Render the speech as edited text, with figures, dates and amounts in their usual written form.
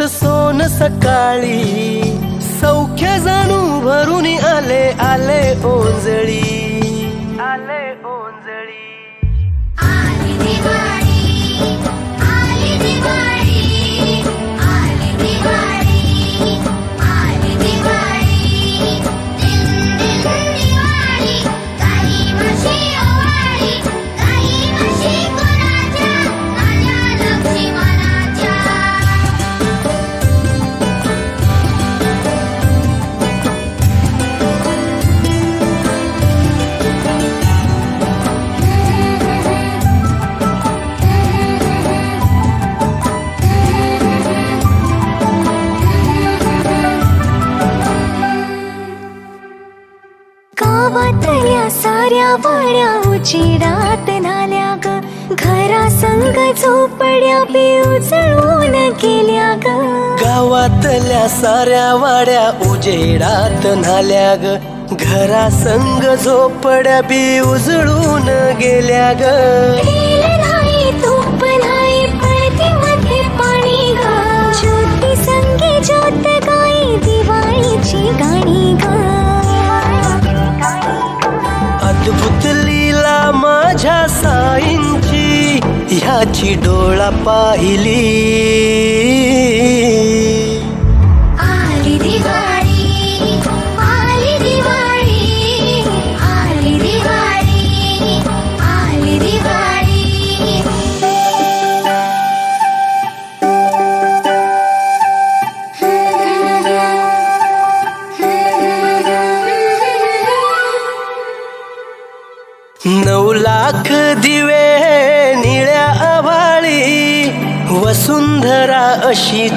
डोळ्यात सोन सकाळी, सौख्य जाणू भरून आले आले ओंजळी, आले ओंजळी. आली दिवाळी, आली दिवाळी, आली दिवाळी, आली दिवाळी. दिन दिन दिवाळी, काही म्हशी ओवाळी, काही म्हशी कोणाच्या, आल्या लक्ष्मणाच्या. गावातल्या साऱ्या वाड्या उजेडात नाल्या ग, घरा संग झोपड्या बी उजळून गेल्या ग. गावातल्या साऱ्या वाड्या उजेडात न्हाल्या ग, घरा संग झोपड्या बी उजळून गेल्या ग. तेल नाही तूप नाही पळतीमध्ये पाणी ग, ज्योती संगी ज्योत गाई दिवाळीची गाणी ग. अद्भुत लीला माझ्या साईंची, ह्याची डोळा पाहिली. आली दिवाळी, आली दिवाळी, आली दिवाळी, आली दिवाळी. नऊ लाख दिवे निळ्या आभाळी, वसुंधरा अशी